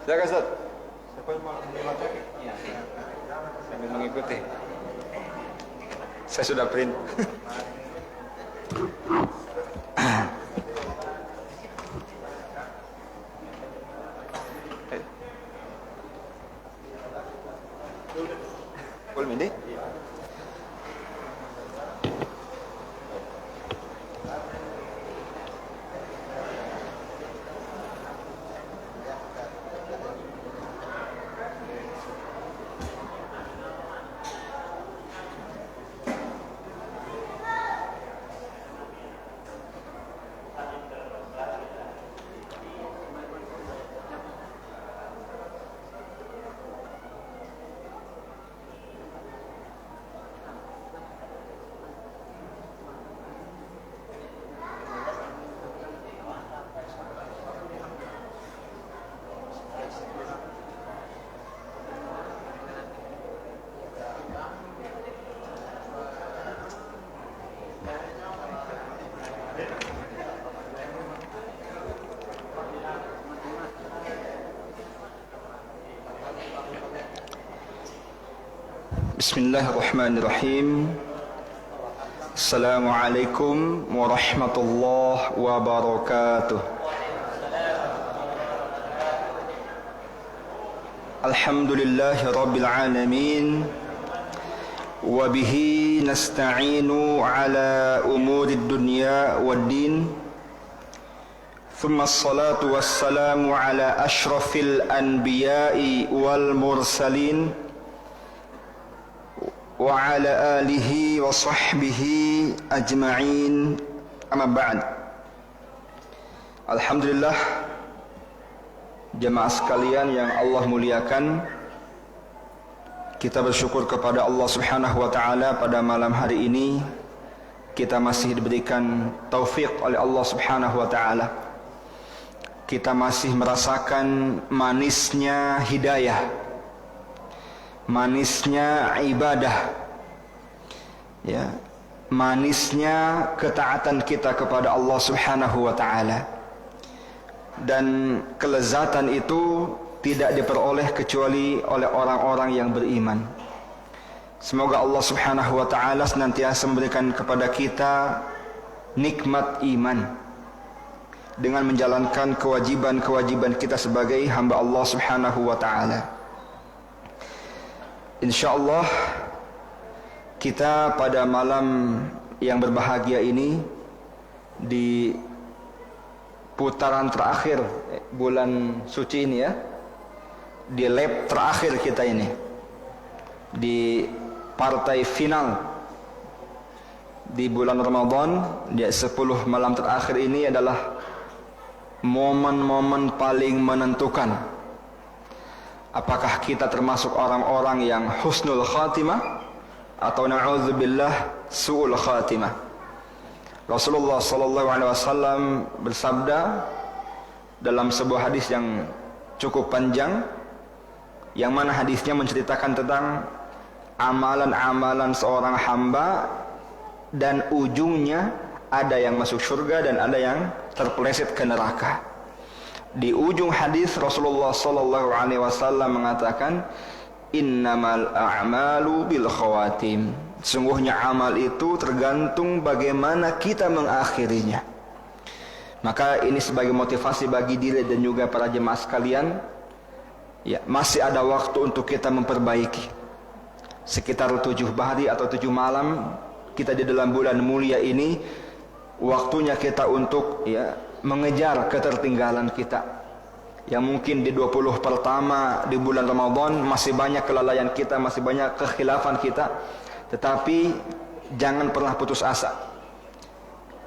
Silakan Ustaz. Siapa yang mau membaca? Iya. Sambil mengikuti. Saya sudah print. Boleh Mindi? Bismillahirrahmanirrahim. Assalamualaikum warahmatullahi wabarakatuh. Alhamdulillahi rabbil alamin. Wabihi nasta'inu ala umurid dunya waddin. Thumma assalatu wassalamu ala ashrafil anbiya'i wal mursalin wa ala alihi wa sahbihi ajma'in, amma ba'd. Alhamdulillah, jemaah sekalian yang Allah muliakan, kita bersyukur kepada Allah Subhanahu wa taala pada malam hari ini kita masih diberikan taufik oleh Allah Subhanahu wa taala. Kita masih merasakan manisnya hidayah, manisnya ibadah, ya, manisnya ketaatan kita kepada Allah Subhanahu wa taala. Dan kelezatan itu tidak diperoleh kecuali oleh orang-orang yang beriman. Semoga Allah Subhanahu wa taala senantiasa memberikan kepada kita nikmat iman dengan menjalankan kewajiban-kewajiban kita sebagai hamba Allah Subhanahu wa taala. InsyaAllah kita pada malam yang berbahagia ini, di putaran terakhir bulan suci ini, ya, di lap terakhir kita ini, di partai final di bulan Ramadan, di 10 malam terakhir ini adalah momen-momen paling menentukan. Apakah kita termasuk orang-orang yang husnul khatimah atau na'udzubillah su'ul khatimah? Rasulullah sallallahu alaihi wasallam bersabda dalam sebuah hadis yang cukup panjang, yang mana hadisnya menceritakan tentang amalan-amalan seorang hamba dan ujungnya ada yang masuk surga dan ada yang terpeleset ke neraka. Di ujung hadis Rasulullah sallallahu alaihi wasallam mengatakan, innamal a'malu bil khawatim. Sungguhnya amal itu tergantung bagaimana kita mengakhirinya. Maka ini sebagai motivasi bagi diri dan juga para jemaah sekalian, ya, masih ada waktu untuk kita memperbaiki. Sekitar 7 hari atau 7 malam kita di dalam bulan mulia ini, waktunya kita untuk, ya, mengejar ketertinggalan kita. Yang mungkin di 20 pertama di bulan Ramadan masih banyak kelalaian kita, masih banyak kekhilafan kita. Tetapi jangan pernah putus asa.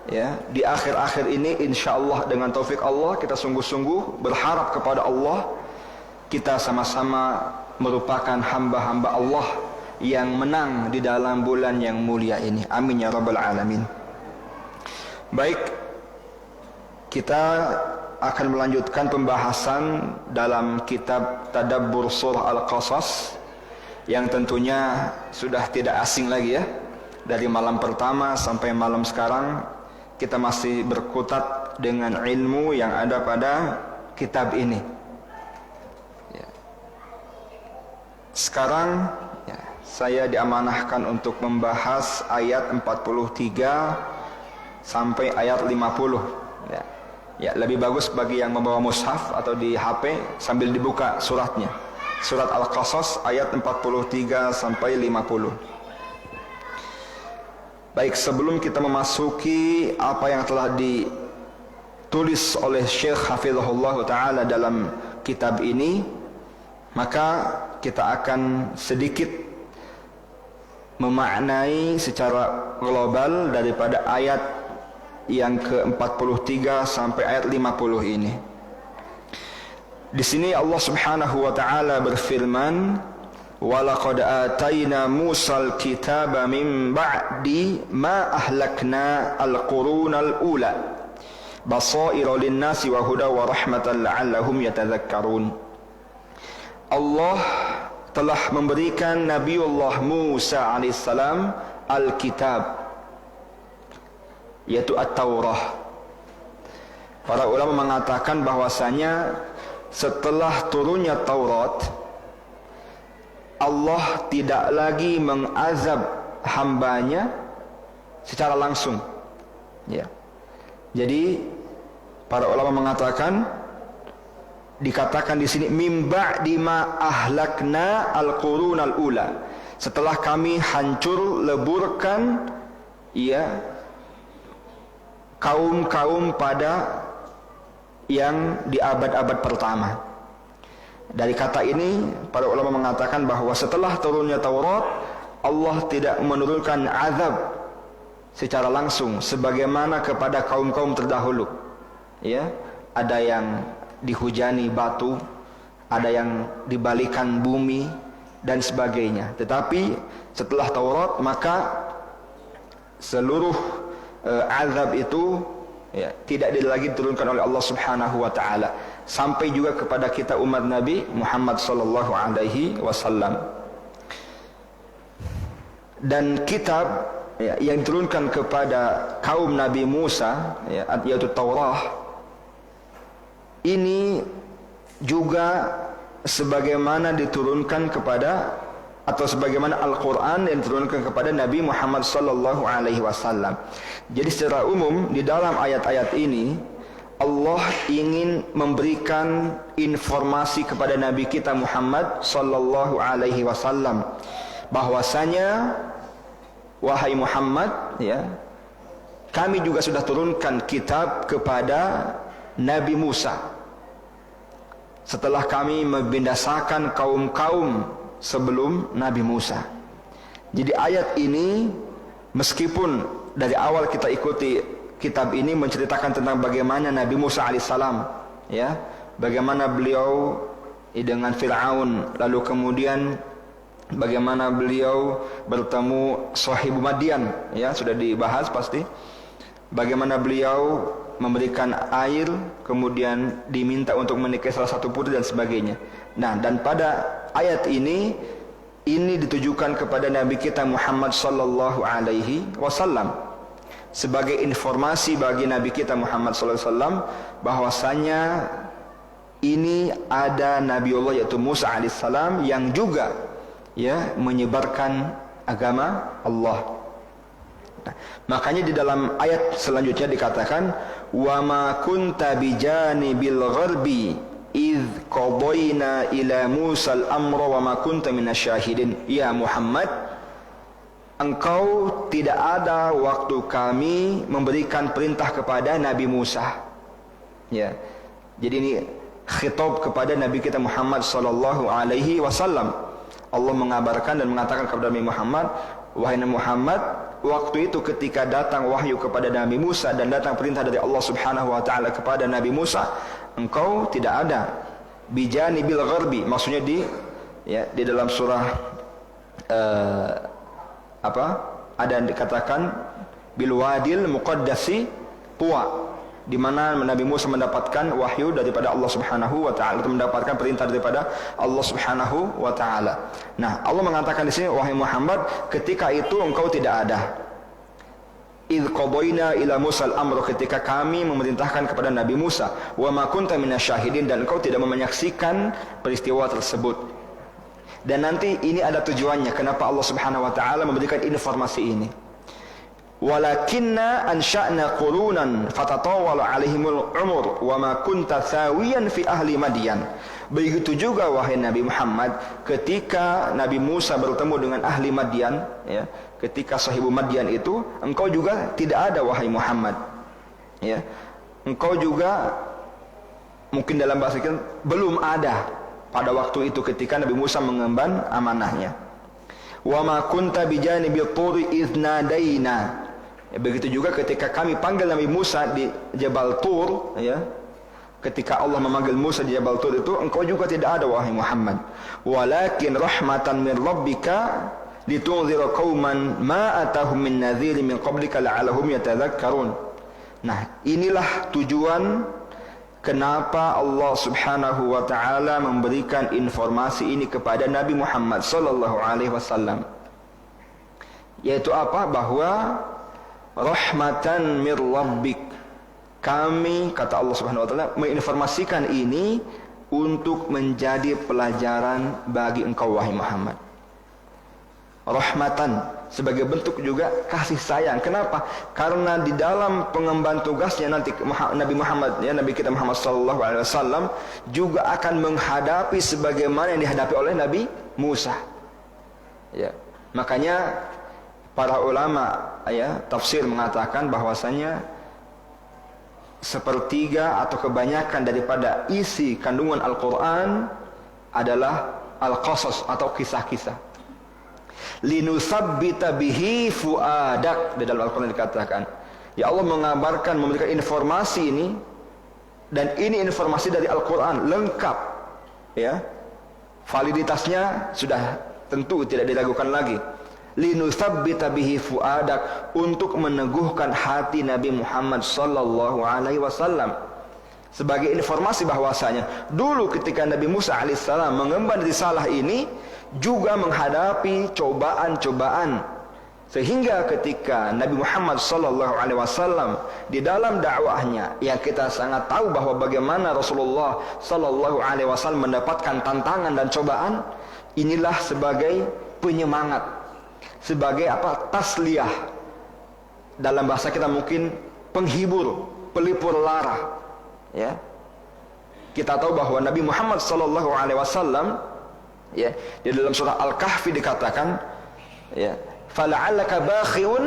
Ya, di akhir-akhir ini insyaallah dengan taufik Allah kita sungguh-sungguh berharap kepada Allah, kita sama-sama merupakan hamba-hamba Allah yang menang di dalam bulan yang mulia ini. Amin ya rabbal alamin. Baik, kita akan melanjutkan pembahasan dalam kitab Tadabbur Surah Al-Qasas yang tentunya sudah tidak asing lagi, ya. Dari malam pertama sampai malam sekarang kita masih berkutat dengan ilmu yang ada pada kitab ini. Sekarang ya, saya diamanahkan untuk membahas ayat 43 sampai ayat 50. Ya, lebih bagus bagi yang membawa mushaf atau di HP sambil dibuka suratnya. Surat Al-Qasas ayat 43 sampai 50. Baik, sebelum kita memasuki apa yang telah ditulis oleh Syekh Hafizahullah Ta'ala dalam kitab ini, maka kita akan sedikit memaknai secara global daripada ayat yang ke-43 sampai ayat 50 ini. Di sini Allah Subhanahu wa taala berfirman, "Wa laqad atayna Musal kitaba min ba'di ma ahlakna al-qurunal ula basaira lin-nasi wa huda wa rahmatan la'allahum yatadhakkarun." Allah telah memberikan Nabiullah Musa alaihissalam Alkitab, yaitu At-Taurah. Para ulama mengatakan bahwasanya setelah turunnya Taurat, Allah tidak lagi mengazab hambanya secara langsung. Ya. Jadi para ulama mengatakan, dikatakan di sini mim ba'di ma ahlakna al-qurunal ula, setelah kami hancur leburkan ya kaum-kaum pada yang di abad-abad pertama. Dari kata ini para ulama mengatakan bahwa setelah turunnya Taurat, Allah tidak menurunkan azab secara langsung sebagaimana kepada kaum-kaum terdahulu. Ya, ada yang dihujani batu, ada yang dibalikan bumi dan sebagainya. Tetapi setelah Taurat, maka seluruh azab itu ya, tidak lagi diturunkan oleh Allah Subhanahu wa taala, sampai juga kepada kita umat Nabi Muhammad sallallahu alaihi wasallam. Dan kitab ya, yang diturunkan kepada kaum Nabi Musa ya, yaitu Taurat, ini juga sebagaimana diturunkan kepada atau sebagaimana Al-Quran yang diturunkan kepada Nabi Muhammad sallallahu alaihi wasallam. Jadi secara umum di dalam ayat-ayat ini Allah ingin memberikan informasi kepada Nabi kita Muhammad sallallahu alaihi wasallam bahwasanya, wahai Muhammad ya, kami juga sudah turunkan kitab kepada Nabi Musa setelah kami membinasakan kaum-kaum sebelum Nabi Musa. Jadi ayat ini, meskipun dari awal kita ikuti kitab ini menceritakan tentang bagaimana Nabi Musa alaihissalam ya, bagaimana beliau dengan Fir'aun, lalu kemudian bagaimana beliau bertemu Sahibu Madian ya, sudah dibahas pasti. Bagaimana beliau memberikan air, kemudian diminta untuk menikahi salah satu putri dan sebagainya. Nah, dan pada ayat ini ditujukan kepada Nabi kita Muhammad sallallahu alaihi wasallam sebagai informasi bagi Nabi kita Muhammad sallallahu alaihi wasallam bahwasanya ini ada Nabiullah yaitu Musa alaihissalam yang juga ya menyebarkan agama Allah. Nah, makanya di dalam ayat selanjutnya dikatakan, wa ma kunta bijanibil gharbi idh qadayna ila Musa al-amra wa ma kunta minasyahidin. Ya Muhammad, engkau tidak ada waktu kami memberikan perintah kepada Nabi Musa. Ya. Jadi ini khitab kepada Nabi kita Muhammad sallallahu alaihi wasallam. Allah mengabarkan dan mengatakan kepada Nabi Muhammad, wahai Nabi Muhammad, waktu itu ketika datang wahyu kepada Nabi Musa dan datang perintah dari Allah Subhanahu wa taala kepada Nabi Musa, engkau tidak ada bijanibil gharbi, maksudnya di dalam surah ada yang dikatakan bil wadil muqaddasi tuwa, di mana Nabi Musa mendapatkan wahyu daripada Allah Subhanahu wa taala, atau mendapatkan perintah daripada Allah Subhanahu wa taala. Nah, Allah mengatakan di sini, wahai Muhammad, ketika itu engkau tidak ada. Idz qadayna ila Musa al-amra, ketika kami memerintahkan kepada Nabi Musa, wa ma kunta minasyahidin, dan engkau tidak menyaksikan peristiwa tersebut. Dan nanti ini ada tujuannya kenapa Allah Subhanahu wa taala memberikan informasi ini. Walakinna ansha'na qurunan fatatawala 'alaihimul umur wa ma kunta sawiyan fi ahli Madyan. Begitu juga wahai Nabi Muhammad, ketika Nabi Musa bertemu dengan ahli Madyan, ya, ketika sahibu Madyan itu, engkau juga tidak ada wahai Muhammad. Ya. Engkau juga mungkin dalam bahasa kita belum ada pada waktu itu ketika Nabi Musa mengemban amanahnya. Wa ma kunta bijanibil turi idz nadaina. Ya, begitu juga ketika kami panggil Nabi Musa di Jabal Tur, ya. Ketika Allah memanggil Musa di Jabal Tur itu, engkau juga tidak ada wahai Muhammad. Walakin rahmatan min rabbika litunzira qauman ma atahum min nadhirin min qablika la'allahum yatadhakkarun. Nah, inilah tujuan kenapa Allah Subhanahu wa taala memberikan informasi ini kepada Nabi Muhammad sallallahu alaihi wasallam. Yaitu apa? Bahwa rahmatan mir rabbik, kami, kata Allah Subhanahu wa taala, menginformasikan ini untuk menjadi pelajaran bagi engkau wahai Muhammad. Rahmatan sebagai bentuk juga kasih sayang. Kenapa? Karena di dalam pengemban tugasnya nanti Nabi Muhammad, ya, Nabi kita Muhammad sallallahu alaihi wasallam juga akan menghadapi sebagaimana yang dihadapi oleh Nabi Musa. Ya. Makanya para ulama, ya, tafsir mengatakan bahwasanya sepertiga atau kebanyakan daripada isi kandungan Al-Quran adalah al-qasas atau kisah-kisah. Linusabbita bihi fuadak, di dalam Al-Quran dikatakan, ya Allah mengabarkan, memberikan informasi ini, dan ini informasi dari Al-Quran lengkap, ya, validitasnya sudah tentu tidak diragukan lagi. Linusabbita bihi fuadak, untuk meneguhkan hati Nabi Muhammad sallallahu alaihi wasallam, sebagai informasi bahwasanya dulu ketika Nabi Musa alaihissalam mengemban risalah ini juga menghadapi cobaan-cobaan, sehingga ketika Nabi Muhammad sallallahu alaihi wasallam di dalam dakwahnya, yang kita sangat tahu bahwa bagaimana Rasulullah sallallahu alaihi wasallam mendapatkan tantangan dan cobaan, inilah sebagai penyemangat, sebagai apa? Tasliyah. Dalam bahasa kita mungkin penghibur, pelipur lara. Ya. Kita tahu bahwa Nabi Muhammad sallallahu alaihi wasallam, ya, di dalam surah Al-Kahfi dikatakan, ya, fala'allaka bakhi'un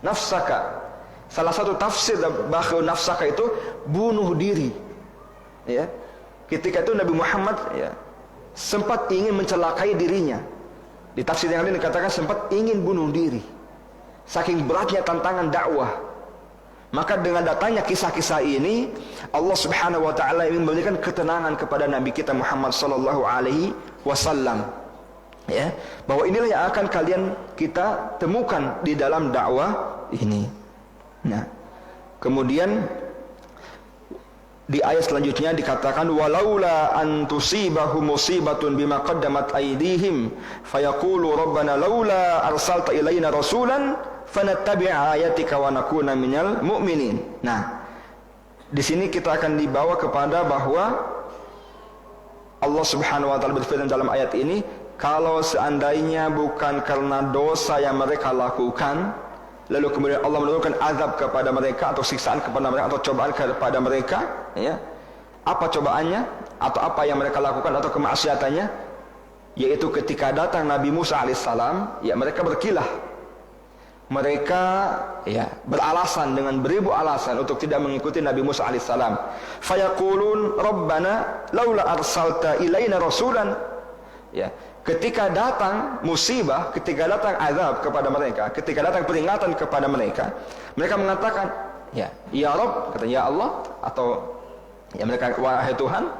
nafsaka. Salah satu tafsir bakhi'un nafsaka itu bunuh diri. Ya. Ketika itu Nabi Muhammad, ya, sempat ingin mencelakai dirinya. Di tafsir yang lain dikatakan sempat ingin bunuh diri, saking beratnya tantangan dakwah. Maka dengan datangnya kisah-kisah ini, Allah Subhanahu wa taala ingin memberikan ketenangan kepada Nabi kita Muhammad sallallahu alaihi wasallam, ya, bahwa inilah yang akan kalian kita temukan di dalam dakwah ini. Nah, kemudian di ayat selanjutnya dikatakan, walaula an tusibahum musibatun bima qaddamat aydihim fayaqulu rabbana laula arsalta ilaina rasulan fanattabi'a ayatika wa nakuna minal mu'minin. Nah, di sini kita akan dibawa kepada bahwa Allah Subhanahu wa taala berfirman dalam ayat ini, kalau seandainya bukan karena dosa yang mereka lakukan, lalu kemudian Allah menurunkan azab kepada mereka, atau siksaan kepada mereka, atau cobaan kepada mereka, ya, apa cobaannya atau apa yang mereka lakukan atau kemaksiatannya, yaitu ketika datang Nabi Musa alaihissalam, ya, mereka berkilah, mereka, ya, beralasan dengan beribu alasan untuk tidak mengikuti Nabi Musa alaihissalam. Fayaqulun rabbana laula arsalta ilaina rasulan. Ya, ketika datang musibah, ketika datang azab kepada mereka, ketika datang peringatan kepada mereka, mereka mengatakan, ya Rabb, kata, ya Allah, atau ya mereka, wahai Tuhan,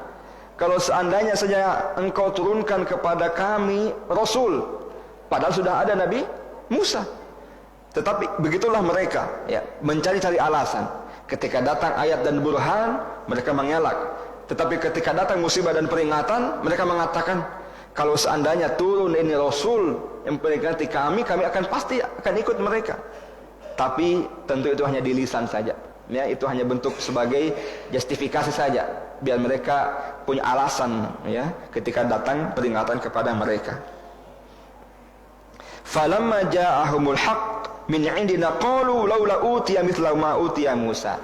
kalau seandainya saja engkau turunkan kepada kami Rasul, padahal sudah ada Nabi Musa. Tetapi begitulah mereka, ya, mencari-cari alasan. Ketika datang ayat dan burhan, mereka mengelak. Tetapi ketika datang musibah dan peringatan, mereka mengatakan, kalau seandainya turun ini Rasul yang memperingati kami akan pasti akan ikut mereka. Tapi tentu itu hanya di lisan saja. Ya, itu hanya bentuk sebagai justifikasi saja. biar mereka punya alasan ya ketika datang peringatan kepada mereka. Falamma ja'ahumul haqq min 'indina qalu laula utiya mithla ma utiya Musa.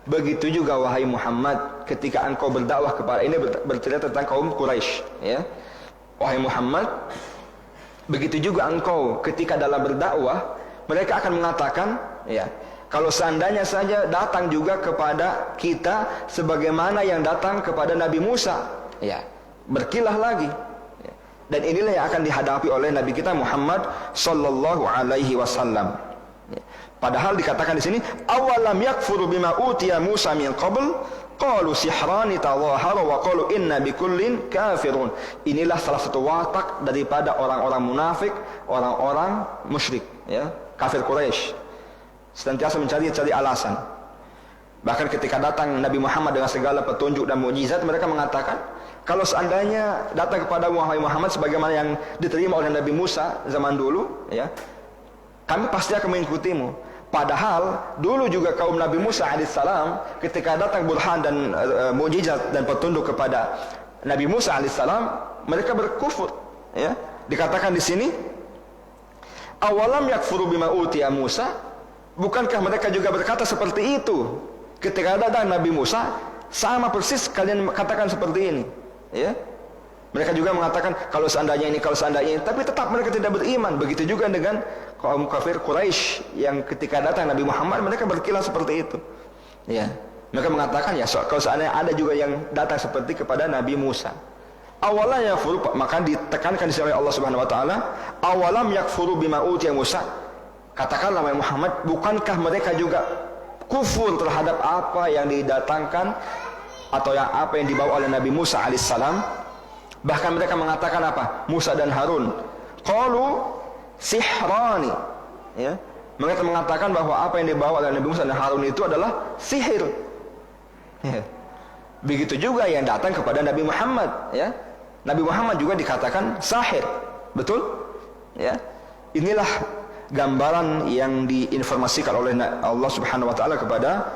Begitu juga wahai Muhammad ketika engkau berdakwah kepada, ini bercerita tentang kaum Quraisy ya. Wahai Muhammad, begitu juga engkau ketika dalam berdakwah mereka akan mengatakan ya, kalau seandainya saja datang juga kepada kita sebagaimana yang datang kepada Nabi Musa, ya, berkilah lagi. Ya. Dan inilah yang akan dihadapi oleh Nabi kita Muhammad sallallahu alaihi wasallam. Ya. Padahal dikatakan di sini, awalam yakfuru bima utiya Musa min qabl qalu sihrani tadhaharu wa qalu inna bikullin kafirun. Inilah salah satu watak daripada orang-orang munafik, orang-orang musyrik, ya, kafir Quraisy. Senantiasa mencari alasan. Bahkan ketika datang Nabi Muhammad dengan segala petunjuk dan mukjizat, mereka mengatakan, kalau seandainya datang kepada wahai Muhammad sebagaimana yang diterima oleh Nabi Musa zaman dulu, ya, kami pasti akan mengikutimu. Padahal dulu juga kaum Nabi Musa alaihissalam ketika datang burhan dan mukjizat dan petunjuk kepada Nabi Musa alaihissalam, mereka berkufur. Ya, dikatakan di sini, awalam yakfuru bima utiya Musa. Bukankah mereka juga berkata seperti itu ketika datang Nabi Musa? Sama persis kalian katakan seperti ini, ya. Mereka juga mengatakan kalau seandainya ini, kalau seandainya ini, tapi tetap mereka tidak beriman. Begitu juga dengan kaum kafir Quraisy yang ketika datang Nabi Muhammad mereka berkilah seperti itu, ya. Mereka mengatakan ya, kalau seandainya ada juga yang datang seperti kepada Nabi Musa. Awalam yakfuru, maka ditekankan di sini oleh Allah Subhanahu wa taala, awalam yakfuru bima utiya Musa. Katakanlah wahai Muhammad, bukankah mereka juga kufur terhadap apa yang didatangkan atau apa yang dibawa oleh Nabi Musa alaihissalam? Bahkan mereka mengatakan apa? Musa dan Harun qalu sihrani, ya. Mereka mengatakan bahwa apa yang dibawa oleh Nabi Musa dan Harun itu adalah sihir, ya. Begitu juga yang datang kepada Nabi Muhammad, ya. Nabi Muhammad juga dikatakan sahir, betul? Ya. Inilah gambaran yang diinformasikan oleh Allah Subhanahu wa taala kepada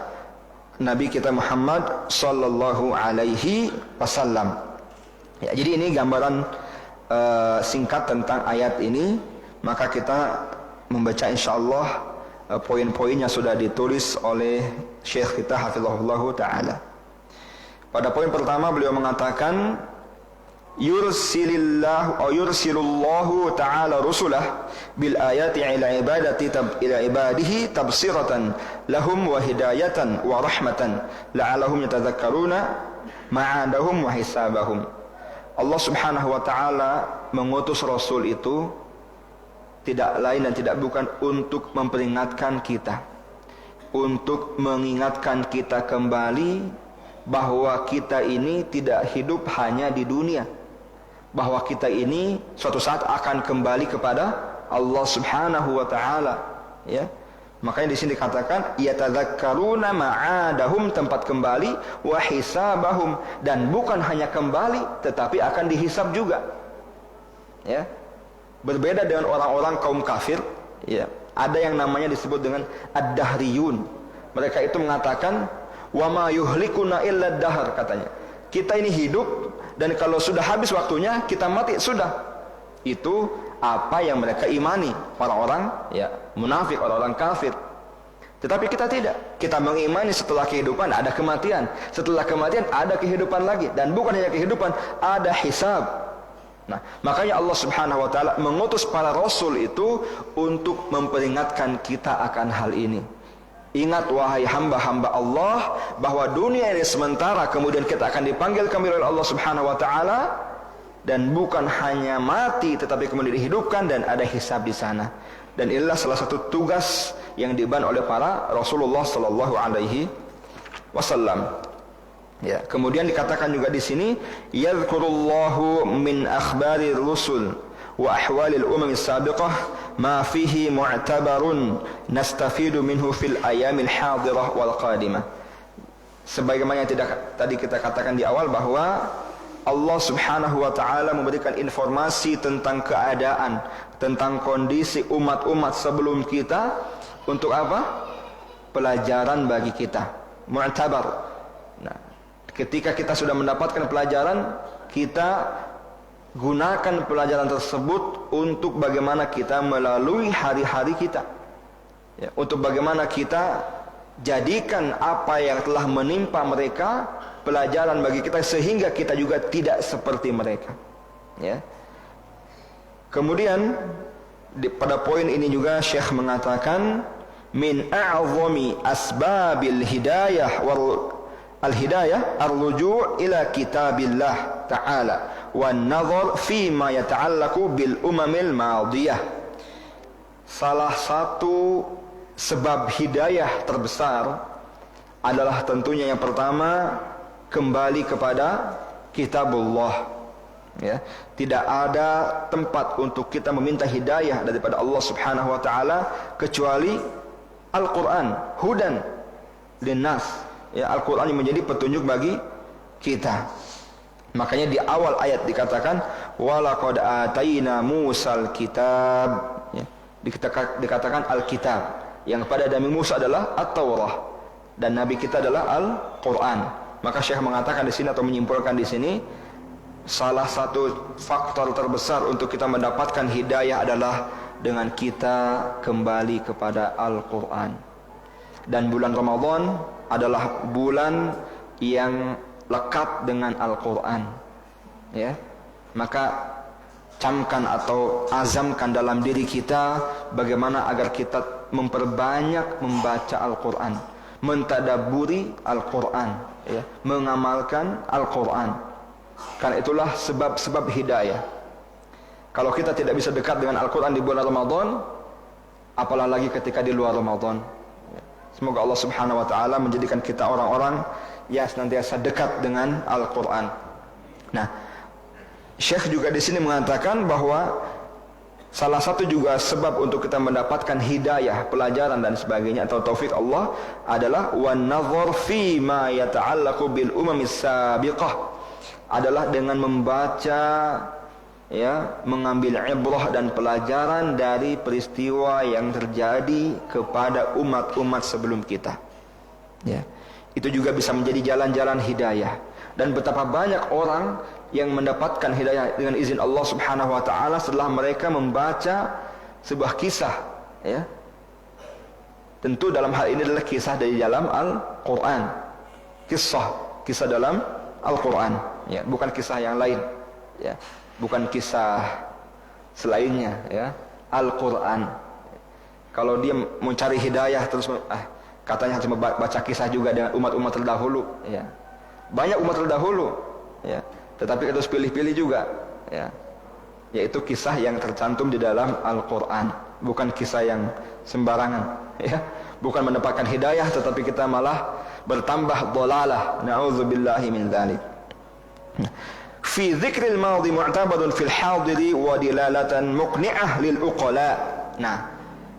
Nabi kita Muhammad sallallahu alaihi wasallam. Ya, jadi ini gambaran singkat tentang ayat ini. Maka kita membaca insyaallah poin-poin yang sudah ditulis oleh Syekh kita hafizahullah taala. Pada poin pertama beliau mengatakan yursilullahu ta'ala rusulah bil ayati ila ibadihi tabsiratan lahum wa hidayatan wa rahmatan la'allahum yatadhakkaruna ma'adahum wa hisabahum. Allah Subhanahu wa ta'ala mengutus Rasul itu tidak lain dan tidak bukan untuk memperingatkan kita, untuk mengingatkan kita kembali bahwa kita ini tidak hidup hanya di dunia, bahwa kita ini suatu saat akan kembali kepada Allah Subhanahu wa taala, ya. Makanya di sini dikatakan yatadzakkaruna ma'adahum, tempat kembali, wa hisabahum, dan bukan hanya kembali tetapi akan dihisab juga. Ya. Berbeda dengan orang-orang kaum kafir, ya. Ada yang namanya disebut dengan ad-dahriyun. Mereka itu mengatakan wa ma yuhlikuna illa ad-dahr, katanya. Kita ini hidup dan kalau sudah habis waktunya kita mati sudah. Itu apa yang mereka imani, orang-orang ya munafik, orang-orang kafir. Tetapi kita tidak. Kita mengimani setelah kehidupan ada kematian, setelah kematian ada kehidupan lagi, dan bukan hanya kehidupan, ada hisab. Nah, makanya Allah Subhanahu wa taala mengutus para rasul itu untuk memperingatkan kita akan hal ini. Ingat wahai hamba-hamba Allah bahwa dunia ini sementara, kemudian kita akan dipanggil kembali oleh Allah Subhanahu wa taala, dan bukan hanya mati tetapi kemudian dihidupkan dan ada hisab di sana. Dan inilah salah satu tugas yang diemban oleh para Rasulullah sallallahu alaihi wasallam. Ya, kemudian dikatakan juga di sini yadhkurullahu min akhbarir rusul wa ahwalil umam as-sabiqah ma fihi mu'tabarun nastafidu minhu fil ayamil hadirah wal qadimah. Sebagaimana yang tadi kita katakan di awal bahwa Allah Subhanahu wa taala memberikan informasi tentang keadaan, tentang kondisi umat-umat sebelum kita untuk apa? Pelajaran bagi kita. Mu'tabar. Nah, Ketika kita sudah mendapatkan pelajaran, kita gunakan pelajaran tersebut untuk bagaimana kita melalui hari-hari kita, ya, untuk bagaimana kita jadikan apa yang telah menimpa mereka pelajaran bagi kita, sehingga kita juga tidak seperti mereka, ya. Kemudian pada poin ini juga Syekh mengatakan, min a'zami asbabil hidayah wal al-hidayah ar-ruju' ila kitabillah ta'ala wan nazar fi ma yata'allaqu bil umamil madiyah. Salah satu sebab hidayah terbesar adalah tentunya yang pertama kembali kepada kitabullah, ya. Tidak ada tempat untuk kita meminta hidayah daripada Allah Subhanahu wa taala kecuali Al-Qur'an, hudan linnas, ya. Al-Qur'an yang menjadi petunjuk bagi kita. Makanya di awal ayat dikatakan walaqad ataina Musal kitab, ya. Dikatakan Al-Kitab, yang pada Nabi Musa adalah At-Taurah dan Nabi kita adalah Al-Qur'an. Maka Syekh mengatakan di sini atau menyimpulkan di sini, salah satu faktor terbesar untuk kita mendapatkan hidayah adalah dengan kita kembali kepada Al-Qur'an. Dan bulan Ramadan adalah bulan yang lekat dengan Al-Qur'an, ya. Maka camkan atau azamkan dalam diri kita bagaimana agar kita memperbanyak membaca Al-Qur'an, mentadaburi Al-Qur'an, ya, mengamalkan Al-Qur'an. Karena itulah sebab-sebab hidayah. Kalau kita tidak bisa dekat dengan Al-Qur'an di bulan Ramadan, apalah lagi ketika di luar Ramadan. Semoga Allah Subhanahu wa taala menjadikan kita orang-orang yang senantiasa dekat dengan Al-Qur'an. Nah, Syekh juga di sini mengatakan bahwa salah satu juga sebab untuk kita mendapatkan hidayah, pelajaran dan sebagainya atau taufik Allah adalah wan nazar fi ma yata'allaqu bil umamis sabiqah, adalah dengan membaca, ya, mengambil ibrah dan pelajaran dari peristiwa yang terjadi kepada umat-umat sebelum kita, ya. Itu juga bisa menjadi jalan-jalan hidayah. Dan betapa banyak orang yang mendapatkan hidayah dengan izin Allah Subhanahu wa taala setelah mereka membaca sebuah kisah, ya. Tentu dalam hal ini adalah kisah dari dalam Al-Qur'an. Kisah dalam Al-Qur'an, ya, bukan kisah yang lain, ya. Bukan kisah selainnya, ya. Al-Qur'an. Kalau dia mencari hidayah terus katanya harus baca kisah juga dengan umat-umat terdahulu, ya. Banyak umat terdahulu, ya, tetapi harus pilih-pilih juga, ya. Yaitu kisah yang tercantum di dalam Al-Qur'an, bukan kisah yang sembarangan, ya. Bukan mendapatkan hidayah tetapi kita malah bertambah dhalalah. Na'udzubillahi min dzalik. Fi dzikril madhi mu'tabadun fil hadiri wa dilalatan muqni'ah lil uqala. Nah,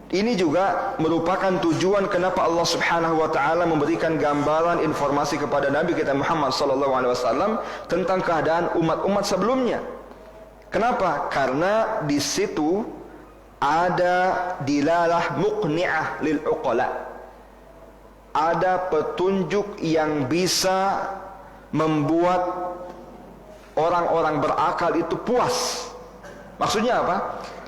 ini juga merupakan tujuan kenapa Allah Subhanahu wa taala memberikan gambaran informasi kepada Nabi kita Muhammad sallallahu alaihi wasallam tentang keadaan umat-umat sebelumnya. Kenapa? Karena di situ ada dilalah muqni'ah lil uqala. Ada petunjuk yang bisa membuat orang-orang berakal itu puas. Maksudnya apa?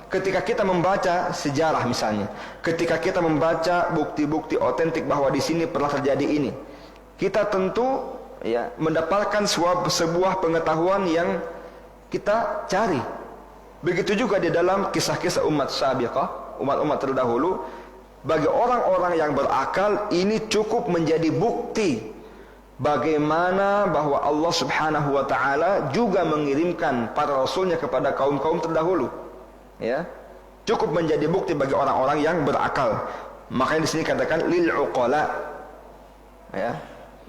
Ketika kita membaca sejarah misalnya, ketika kita membaca bukti-bukti otentik bahwa di sini pernah terjadi ini, kita tentu, ya, mendapatkan sebuah pengetahuan yang kita cari. Begitu juga di dalam kisah-kisah umat sabiqah, umat-umat terdahulu, bagi orang-orang yang berakal ini cukup menjadi bukti bagaimana bahwa Allah Subhanahu wa taala juga mengirimkan para rasulnya kepada kaum-kaum terdahulu. Ya, cukup menjadi bukti bagi orang-orang yang berakal. Makanya di sini katakan lil uqala, ya.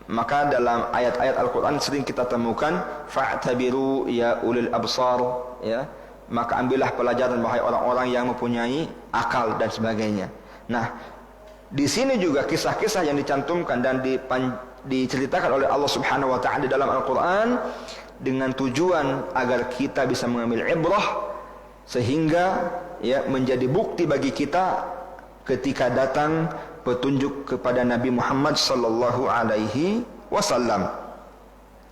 Maka dalam ayat-ayat Al-Qur'an sering kita temukan fa'tabiru ya ulil absar, ya. Maka ambillah pelajaran wahai orang-orang yang mempunyai akal dan sebagainya. Nah, di sini juga kisah-kisah yang dicantumkan dan diceritakan oleh Allah Subhanahu wa taala di dalam Al-Qur'an dengan tujuan agar kita bisa mengambil ibrah, sehingga, ya, menjadi bukti bagi kita ketika datang petunjuk kepada Nabi Muhammad sallallahu alaihi wasallam.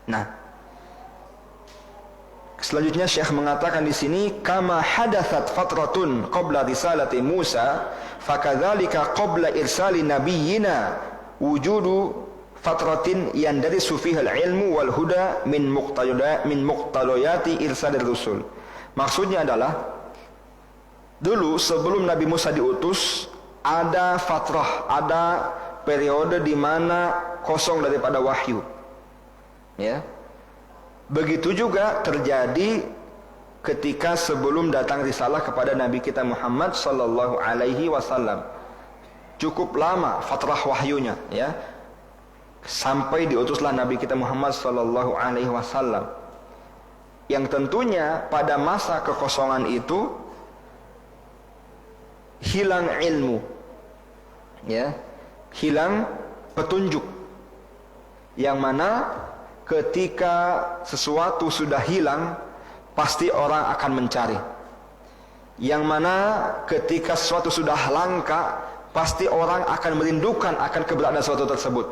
Nah, selanjutnya Syekh mengatakan di sini, kama hadatsat fatratun qabla risalati Musa, fakadzalika qabla irsali nabiyyina wujudu fatratin yandarisu fiha al-ilmu wal huda min muqtadayati irsalir rusul. Maksudnya adalah dulu sebelum Nabi Musa diutus ada fatrah, ada periode di mana kosong daripada wahyu. Ya. Begitu juga terjadi ketika sebelum datang risalah kepada Nabi kita Muhammad sallallahu alaihi wasallam. Cukup lama fatrah wahyunya, ya. Sampai diutuslah Nabi kita Muhammad sallallahu alaihi wasallam. Yang tentunya pada masa kekosongan itu hilang ilmu. Ya. Hilang petunjuk. Yang mana ketika sesuatu sudah hilang, pasti orang akan mencari. Yang mana ketika sesuatu sudah langka, pasti orang akan merindukan akan keberadaan sesuatu tersebut.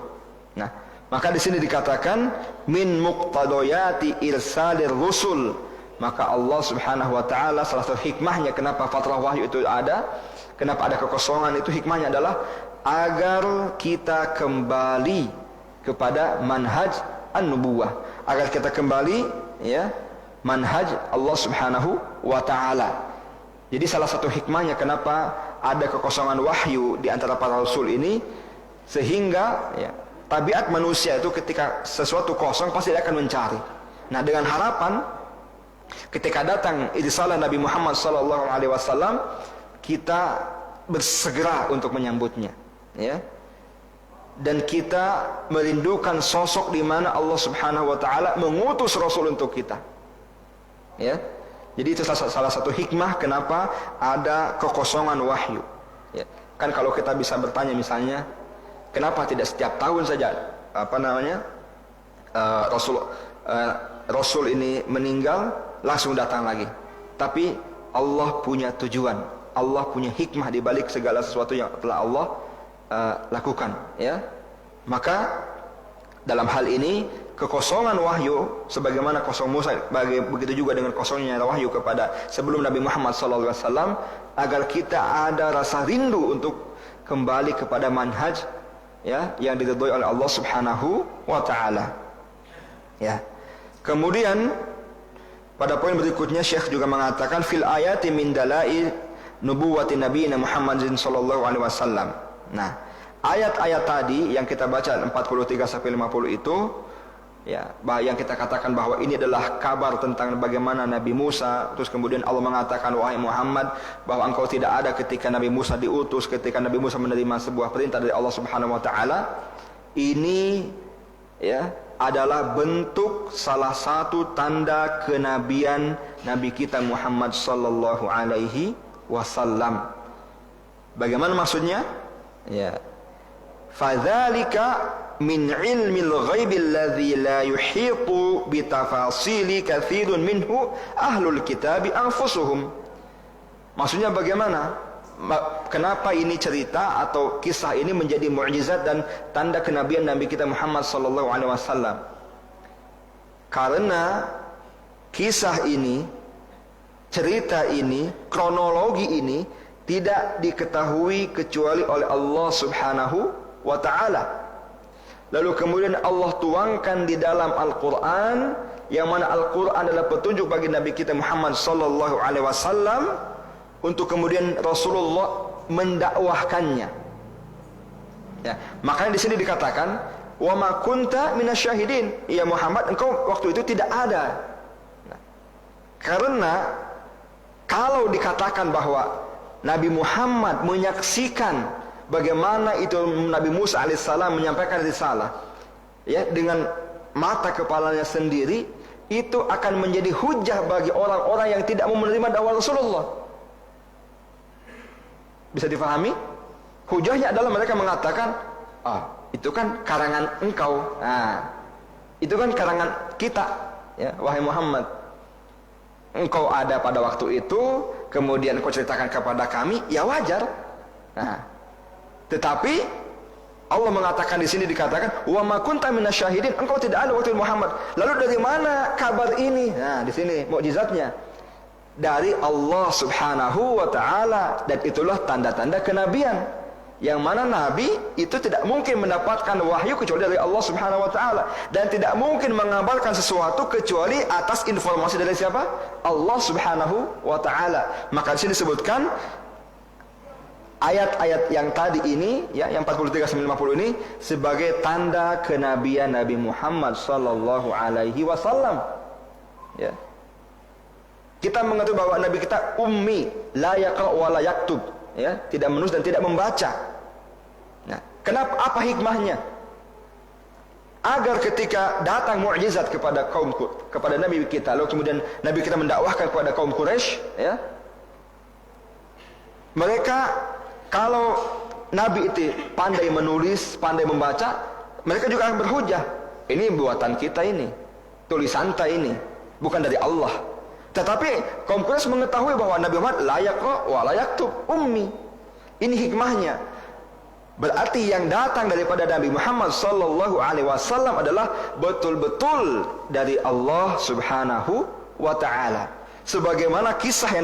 Nah, maka di sini dikatakan min muqtadayati irsalir rusul. Maka Allah Subhanahu wa taala, salah satu hikmahnya kenapa fatrah wahyu itu ada, kenapa ada kekosongan itu, hikmahnya adalah agar kita kembali kepada manhaj an-nubuwah, agar kita kembali, ya, manhaj Allah Subhanahu wa taala. Jadi salah satu hikmahnya kenapa ada kekosongan wahyu di antara para rasul ini, sehingga, ya, tabiat manusia itu ketika sesuatu kosong pasti dia akan mencari. Nah, dengan harapan ketika datang risalah Nabi Muhammad sallallahu alaihi wasallam, kita bersegera untuk menyambutnya, ya. Dan kita merindukan sosok di mana Allah Subhanahu wa taala mengutus rasul untuk kita. Ya. Jadi itu salah satu hikmah kenapa ada kekosongan wahyu. Ya. Kan kalau kita bisa bertanya misalnya, kenapa tidak setiap tahun saja rasul ini meninggal langsung datang lagi. Tapi Allah punya tujuan, Allah punya hikmah di balik segala sesuatu yang telah Allah lakukan, ya. Maka dalam hal ini kekosongan wahyu sebagaimana kosong Musa, begitu juga dengan kosongnya wahyu kepada sebelum Nabi Muhammad SAW, agar kita ada rasa rindu untuk kembali kepada manhaj, ya, yang diridhoi oleh Allah Subhanahu wa taala. Ya. Kemudian pada poin berikutnya Syekh juga mengatakan fil ayati min dalail nubuwwati nabiyina Muhammadin sallallahu alaihi wasallam. Nah, ayat-ayat tadi yang kita baca 43 sampai 50 itu, ya, yang kita katakan bahwa ini adalah kabar tentang bagaimana Nabi Musa, terus kemudian Allah mengatakan, wahai Muhammad, bahwa engkau tidak ada ketika Nabi Musa diutus, ketika Nabi Musa menerima sebuah perintah dari Allah Subhanahu wa taala. Ini, ya, adalah bentuk salah satu tanda kenabian Nabi kita Muhammad sallallahu alaihi wasallam. Bagaimana maksudnya? Ya. Fadzalika min ilmil ghaibi alladzi la yuhitu bi tafasili katsirun minhu ahlul kitabi anfusuhum. Maksudnya bagaimana? Kenapa ini cerita atau kisah ini menjadi mukjizat dan tanda kenabian Nabi kita Muhammad sallallahu alaihi wasallam? Karena kisah ini, cerita ini, kronologi ini tidak diketahui kecuali oleh Allah Subhanahu wa ta'ala. Lalu kemudian Allah tuangkan di dalam Al-Quran, yang mana Al-Quran adalah petunjuk bagi Nabi kita Muhammad sallallahu alaihi wasallam, untuk kemudian Rasulullah mendakwahkannya. Ya, makanya di sini dikatakan, wa ma kunta minasyahidin, ya Muhammad, engkau waktu itu tidak ada. Nah, karena kalau dikatakan bahwa Nabi Muhammad menyaksikan bagaimana itu Nabi Musa alaihissalam menyampaikan risalah, ya, dengan mata kepalanya sendiri, itu akan menjadi hujah bagi orang-orang yang tidak mau menerima dakwah Rasulullah. Bisa difahami? Hujahnya adalah mereka mengatakan, itu kan karangan engkau. Nah, itu kan karangan kita, ya, wahai Muhammad. Engkau ada pada waktu itu, kemudian kau ceritakan kepada kami, ya wajar. Nah, tetapi Allah mengatakan di sini dikatakan, "Wa ma kunta minasyahidin." Engkau tidak ada waktu Muhammad. Lalu dari mana kabar ini? Nah, di sini mukjizatnya. Dari Allah Subhanahu wa taala, dan itulah tanda-tanda kenabian. Yang mana nabi itu tidak mungkin mendapatkan wahyu kecuali dari Allah Subhanahu wa taala, dan tidak mungkin mengabarkan sesuatu kecuali atas informasi dari siapa? Allah Subhanahu wa taala. Maka di sini disebutkan ayat-ayat yang tadi ini, ya, yang 43 sampai 50 ini sebagai tanda kenabian Nabi Muhammad sallallahu alaihi wasallam. Ya. Kita mengetahui bahwa nabi kita ummi, la yaqra wa la yaktub, ya, tidak menulis dan tidak membaca. Nah, kenapa, apa hikmahnya? Agar ketika datang mukjizat kepada kepada nabi kita, lalu kemudian nabi kita mendakwahkan kepada kaum Quraisy, ya. Mereka, kalau nabi itu pandai menulis, pandai membaca, mereka juga akan berhujah. Ini buatan kita ini, tulisan kita ini, bukan dari Allah. Tetapi kaum Quraisy mengetahui bahwa Nabi Muhammad la yaqra wa la yaktub, ummi. Ini hikmahnya. Berarti yang datang daripada Nabi Muhammad sallallahu alaihi wasallam adalah betul-betul dari Allah Subhanahu wa taala. Sebagaimana kisah yang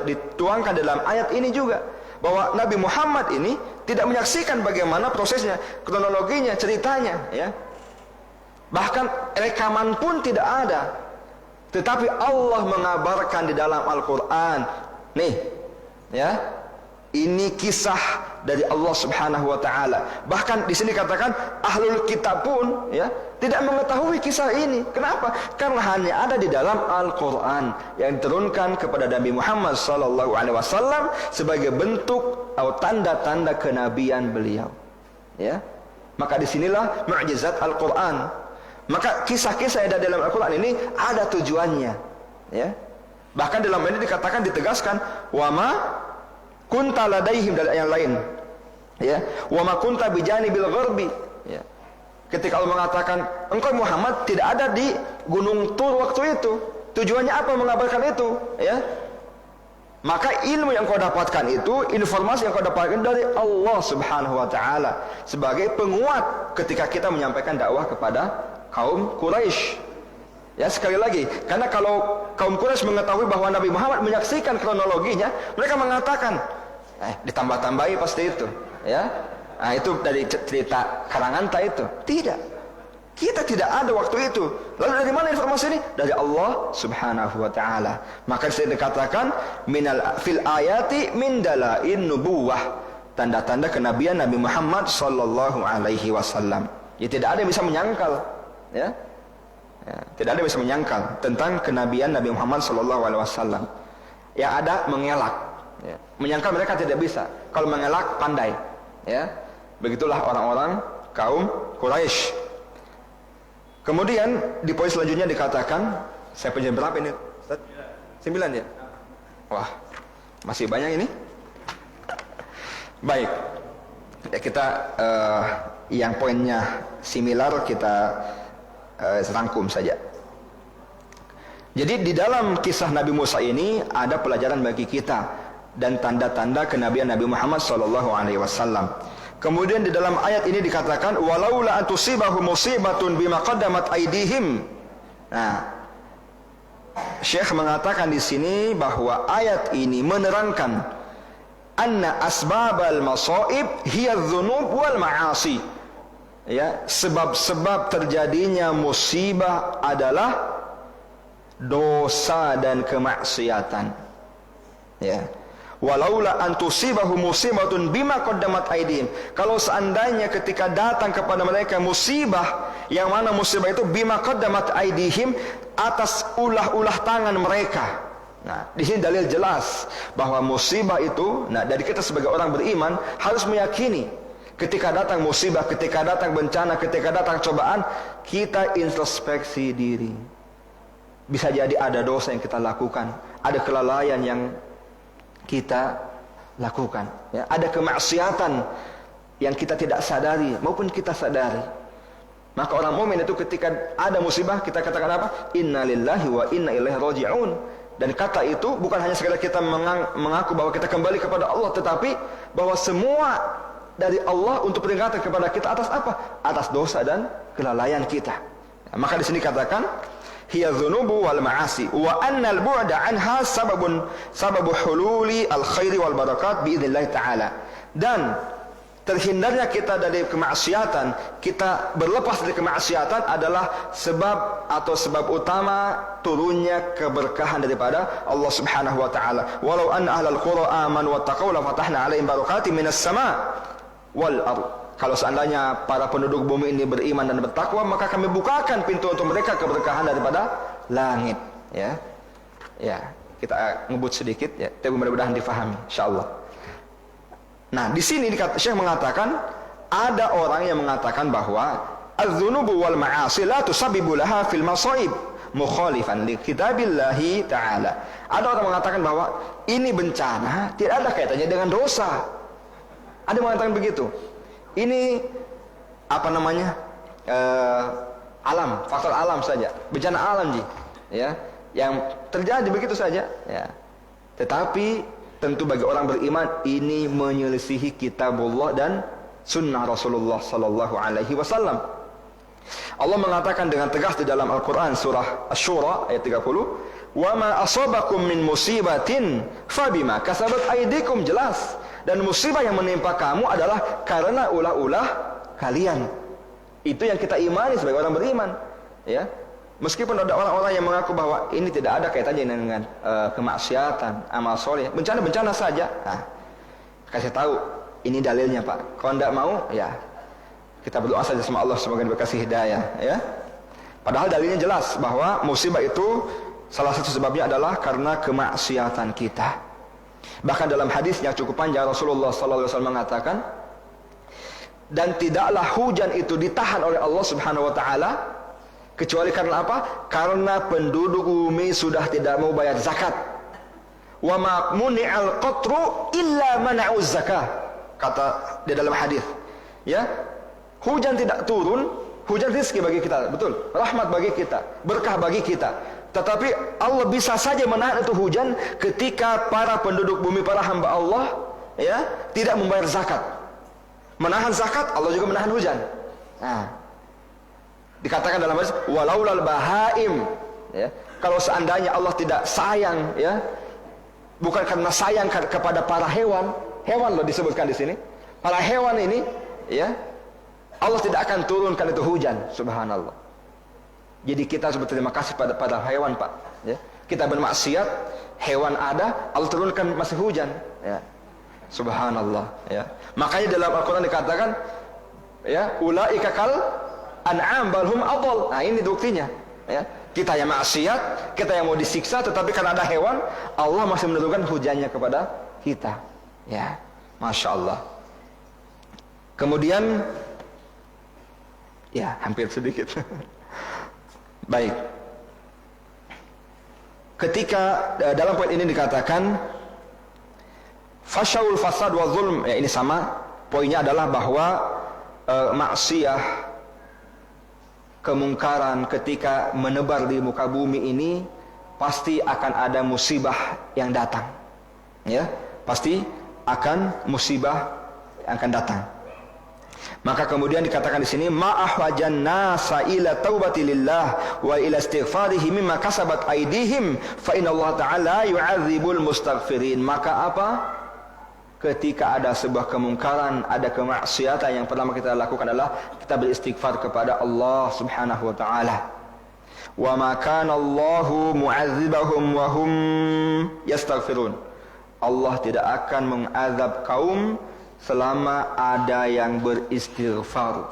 dituangkan dalam ayat ini juga, bahwa Nabi Muhammad ini tidak menyaksikan bagaimana prosesnya, kronologinya, ceritanya, ya. Bahkan rekaman pun tidak ada. Tetapi Allah mengabarkan di dalam Al-Quran, nih, ya, ini kisah dari Allah Subhanahu wa taala. Bahkan di sini katakan ahlul kitab pun, ya, tidak mengetahui kisah ini. Kenapa? Karena hanya ada di dalam Al-Quran yang diturunkan kepada Nabi Muhammad sallallahu alaihi wasallam sebagai bentuk atau tanda-tanda kenabian beliau. Ya. Maka disinilah mukjizat Al-Quran. Maka kisah-kisah yang ada dalam Al-Quran ini ada tujuannya, ya. Bahkan dalam ini dikatakan, ditegaskan, wa ma kunta ladaihim, dari yang lain, ya, wa ma kunta bijanibil gharbi, ya. Ketika Allah mengatakan engkau Muhammad tidak ada di Gunung Tur waktu itu, tujuannya apa mengabarkan itu, ya? Maka ilmu yang kau dapatkan itu, informasi yang kau dapatkan dari Allah Subhanahu wa taala sebagai penguat ketika kita menyampaikan dakwah kepada kaum Quraisy. Ya, sekali lagi, karena kalau kaum Quraisy mengetahui bahwa Nabi Muhammad menyaksikan kronologinya, mereka mengatakan, ditambah-tambahi pasti itu, ya. Nah, itu dari cerita karangan itu. Tidak. Kita tidak ada waktu itu. Lalu dari mana informasi ini? Dari Allah Subhanahu wa taala. Maka saya dikatakan fil ayati min dalain nubuwah, tanda-tanda kenabian Nabi Muhammad sallallahu alaihi wasallam. Ya, tidak ada yang bisa menyangkal, ya. Ya, tidak ada yang bisa menyangkal tentang kenabian Nabi Muhammad sallallahu alaihi wasallam. Yang ada mengelak, ya. Menyangkal mereka tidak bisa. Kalau mengelak pandai, ya. Begitulah orang-orang kaum Quraisy. Kemudian di poin selanjutnya dikatakan, saya punya berapa ini, Ustaz? 9, ya? Wah, masih banyak ini. Baik, ya, kita yang poinnya similar kita rangkum saja. Jadi di dalam kisah Nabi Musa ini ada pelajaran bagi kita dan tanda-tanda kenabian Nabi Muhammad SAW. Kemudian di dalam ayat ini dikatakan, walaula antusibahum musibatun bima qaddamat aydihim. Nah, Syekh mengatakan di sini bahwa ayat ini menerangkan anna asbabal masaib hiya dzunub wal ma'asi. Ya, sebab-sebab terjadinya musibah adalah dosa dan kemaksiatan. Ya. Walaula antusibahum musibatun bima qaddamat aydihim. Kalau seandainya ketika datang kepada mereka musibah, yang mana musibah itu bima qaddamat aydihim, atas ulah-ulah tangan mereka. Nah, di sini dalil jelas bahwa musibah itu, nah, dari kita sebagai orang beriman harus meyakini ketika datang musibah, ketika datang bencana, ketika datang cobaan, kita introspeksi diri. Bisa jadi ada dosa yang kita lakukan, ada kelalaian yang kita lakukan, ya, ada kemaksiatan yang kita tidak sadari maupun kita sadari. Maka orang mukmin itu ketika ada musibah, kita katakan apa? Inna lillahi wa inna ilaihi raji'un. Dan kata itu bukan hanya sekadar kita mengaku bahwa kita kembali kepada Allah, tetapi bahwa semua dari Allah untuk peringatan kepada kita atas apa? Atas dosa dan kelalaian kita. Maka di sini katakan hiya dzunubu wal ma'asi wa anna al-bu'da anha sababu hululi al-khairi wal barakat bi idznillah taala. Dan terhindarnya kita dari kemaksiatan, kita berlepas dari kemaksiatan adalah sebab atau sebab utama turunnya keberkahan daripada Allah Subhanahu wa taala. Walau anna ahlal qura amanu wattaqaw la fatahna 'alaihim barakatin minas sama' wal ardh. Kalau seandainya para penduduk bumi ini beriman dan bertakwa, maka kami bukakan pintu untuk mereka keberkahan daripada langit. Ya, kita ngebut sedikit ya, tapi mudah-mudahan difahami, insyaallah. Nah, di sini Syekh mengatakan ada orang yang mengatakan bahwa az-dzunubu wal ma'asi la tusabbibu laha fil masaib mukhalifan li kitabillahi ta'ala. Ada orang mengatakan bahwa ini bencana tidak ada kaitannya dengan dosa. Ada yang mengatakan begitu. Ini apa namanya? Alam, faktor alam saja, bencana alam ya, yang terjadi begitu saja ya. Tetapi tentu bagi orang beriman ini menyelisihi kitabullah dan sunnah Rasulullah sallallahu alaihi wasallam. Allah mengatakan dengan tegas di dalam Al-Qur'an surah Asy-Syura ayat 30, "Wa ma asabakum min musibatin fabima kasabat aydikum," jelas. Dan musibah yang menimpa kamu adalah karena ulah-ulah kalian. Itu yang kita imani sebagai orang beriman, ya. Meskipun ada orang-orang yang mengaku bahwa ini tidak ada kaitannya dengan kemaksiatan, amal soleh, bencana-bencana saja. Nah, kasih tahu, ini dalilnya Pak. Kalau tidak mau, ya kita berdoa saja sama Allah semoga dikasih hidayah. Ya. Padahal dalilnya jelas bahwa musibah itu salah satu sebabnya adalah karena kemaksiatan kita. Bahkan dalam hadis yang cukup panjang Rasulullah SAW mengatakan, dan tidaklah hujan itu ditahan oleh Allah Subhanahu Wa Taala. Kecuali karena apa? Karena penduduk bumi sudah tidak mau bayar zakat. Wa ma muni'al qatru illa mana'uz zakah. Kata di dalam hadis. Ya. Hujan tidak turun, hujan rezeki bagi kita, betul. Rahmat bagi kita, berkah bagi kita. Tetapi Allah bisa saja menahan itu hujan ketika para penduduk bumi, para hamba Allah, ya, tidak membayar zakat. Menahan zakat, Allah juga menahan hujan. Nah, dikatakan dalam hadis walaulal bahaim, ya, kalau seandainya Allah tidak sayang, ya, bukan karena sayang kepada para hewan loh disebutkan di sini, para hewan ini, ya, Allah tidak akan turunkan itu hujan. Subhanallah. Jadi kita harus berterima kasih pada hewan Pak, ya. Kita bermaksiat, hewan ada, Allah turunkan masih hujan, ya. Subhanallah, ya. Makanya dalam Al-Quran dikatakan, ya, ulaika kal an'am balhum adall. Nah, ini buktinya, ya. Kita yang maksiat, kita yang mau disiksa, tetapi karena ada hewan, Allah masih menurunkan hujannya kepada kita. Ya, Masya Allah. Kemudian, ya, hampir sedikit. Baik. Ketika dalam poin ini dikatakan fasyaul fasad wa zulm, ya, ini sama. Poinnya adalah bahwa maksiyah, kemungkaran ketika menebar di muka bumi ini pasti akan ada musibah yang datang, ya, pasti akan musibah yang akan datang. Maka kemudian dikatakan di sini ma'ahwajan nasa ila taubati lillah wa ila istighfarihi mimma kasabat aydihim fa innallaha ta'ala yu'adzibul mustaghfirin. Maka apa? Ketika ada sebuah kemungkaran, ada kemaksiatan, yang pertama kita lakukan adalah kita beristighfar kepada Allah Subhanahu wa taala. Wa ma kana Allahu mu'adzibahum wa hum yastaghfirun. Allah tidak akan mengazab kaum selama ada yang beristighfar.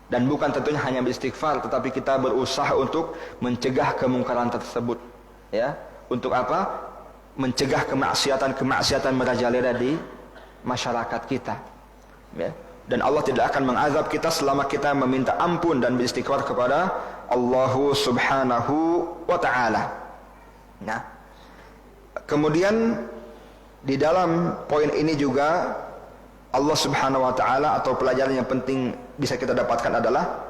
Dan bukan tentunya hanya beristighfar, tetapi kita berusaha untuk mencegah kemungkaran tersebut, ya. Untuk apa? Mencegah kemaksiatan merajalela di masyarakat kita, ya. Dan Allah tidak akan mengazab kita selama kita meminta ampun dan beristighfar kepada Allah Subhanahu wa taala. Nah, kemudian di dalam poin ini juga Allah Subhanahu wa taala, atau pelajaran yang penting bisa kita dapatkan adalah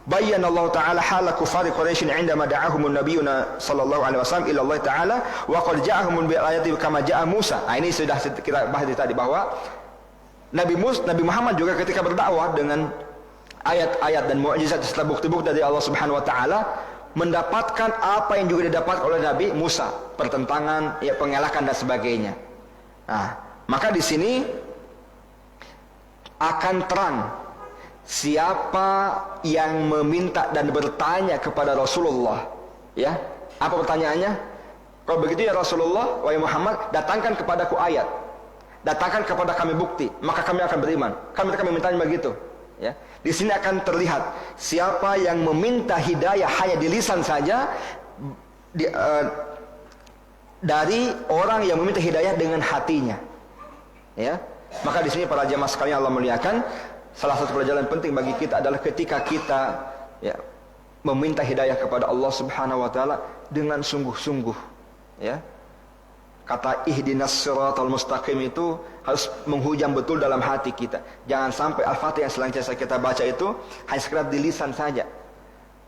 bayyana Allah taala hal kufar Quraisy 'indama da'ahum an-nabiyuna sallallahu alaihi wasallam ila Allah taala wa qad ja'ahum bil ayati kama ja'a Musa. Nah, ini sudah kita bahas tadi bahwa Nabi Muhammad juga ketika berdakwah dengan ayat-ayat dan mukjizat serta bukti-bukti dari Allah Subhanahu wa taala, mendapatkan apa yang juga didapat oleh Nabi Musa, pertentangan, ya, pengelakan dan sebagainya. Nah, maka di sini akan terang siapa yang meminta dan bertanya kepada Rasulullah. Ya, apa pertanyaannya? Kalau begitu ya Rasulullah, wahai Muhammad, datangkan kepadaku ayat, datangkan kepada kami bukti, maka kami akan beriman. Kan mereka memintanya begitu. Ya, di sini akan terlihat siapa yang meminta hidayah hanya di lisan saja, dari orang yang meminta hidayah dengan hatinya. Ya, maka di sini para jemaah sekalian Allah muliakan, salah satu pelajaran penting bagi kita adalah ketika kita, ya, meminta hidayah kepada Allah Subhanahu wa taala dengan sungguh-sungguh. Ya, kata ihdinas siratal mustaqim itu harus menghujam betul dalam hati kita. Jangan sampai Al-Fatihah yang selanjutnya kita baca itu hanya sekedar di lisan saja.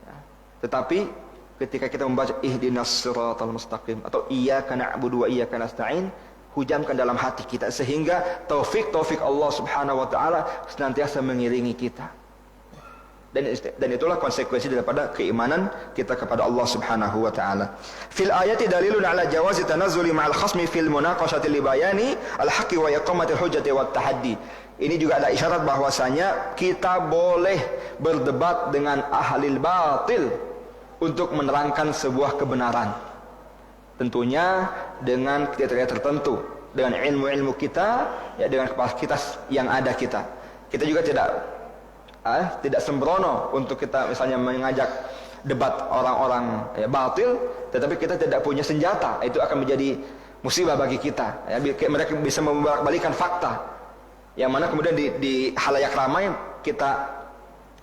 Ya, tetapi ketika kita membaca ihdinas siratal mustaqim atau iyyaka na'budu wa iyyaka nasta'in, hujamkan dalam hati kita sehingga taufik Allah Subhanahu wa taala senantiasa mengiringi kita. Dan itulah konsekuensi daripada keimanan kita kepada Allah Subhanahu wa taala. Fil ayati dalilun ala jawazi tanazzuli ma'al khasmi fil munaqashati li bayani al-haqqi wa iqamati al-hujjati wat tahaddi. Ini juga ada isyarat bahwasanya kita boleh berdebat dengan ahli batil untuk menerangkan sebuah kebenaran. Tentunya dengan kriteria tertentu, dengan ilmu-ilmu kita, ya, dengan kapasitas yang ada kita. Kita juga tidak sembrono untuk kita misalnya mengajak debat orang-orang, ya, batil, tetapi kita tidak punya senjata. Itu akan menjadi musibah bagi kita. Ya, mereka bisa membolak-balikan fakta, yang mana kemudian di halayak ramai kita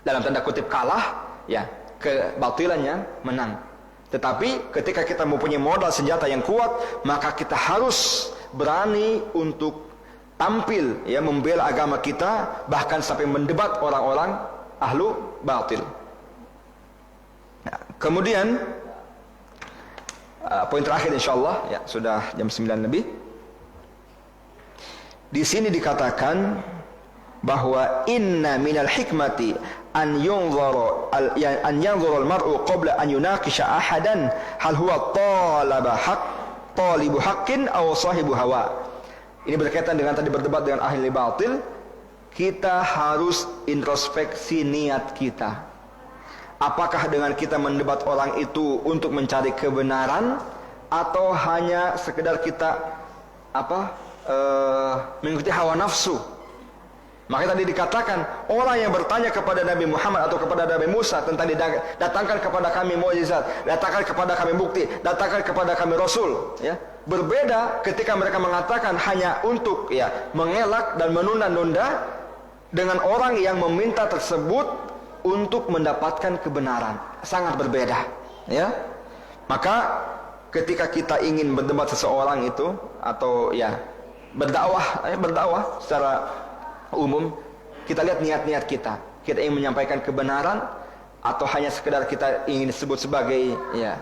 dalam tanda kutip kalah, ya, kebatilannya menang. Tetapi ketika kita mempunyai modal senjata yang kuat, maka kita harus berani untuk tampil, ya, membela agama kita, bahkan sampai mendebat orang-orang ahlu batil. Nah, kemudian poin terakhir insyaallah, ya, sudah jam 9 lebih. Di sini dikatakan bahwa inna minal hikmati an yanzura al-mar'u qabla an yunaqisha ahadan hal huwa talibu haqqin aw sahibu hawa. Ini berkaitan dengan tadi berdebat dengan ahli batil. Kita harus introspeksi niat kita. Apakah dengan kita mendebat orang itu untuk mencari kebenaran, atau hanya sekedar kita mengikuti hawa nafsu? Maka tadi dikatakan orang yang bertanya kepada Nabi Muhammad atau kepada Nabi Musa tentang datangkan kepada kami mukjizat, datangkan kepada kami bukti, datangkan kepada kami rasul, ya. Berbeda ketika mereka mengatakan hanya untuk, ya, mengelak dan menunda-nunda, dengan orang yang meminta tersebut untuk mendapatkan kebenaran. Sangat berbeda, ya. Maka ketika kita ingin berdebat seseorang itu, atau, ya, berdakwah secara umum, kita lihat niat-niat kita. Kita ingin menyampaikan kebenaran, atau hanya sekedar kita ingin disebut sebagai, ya,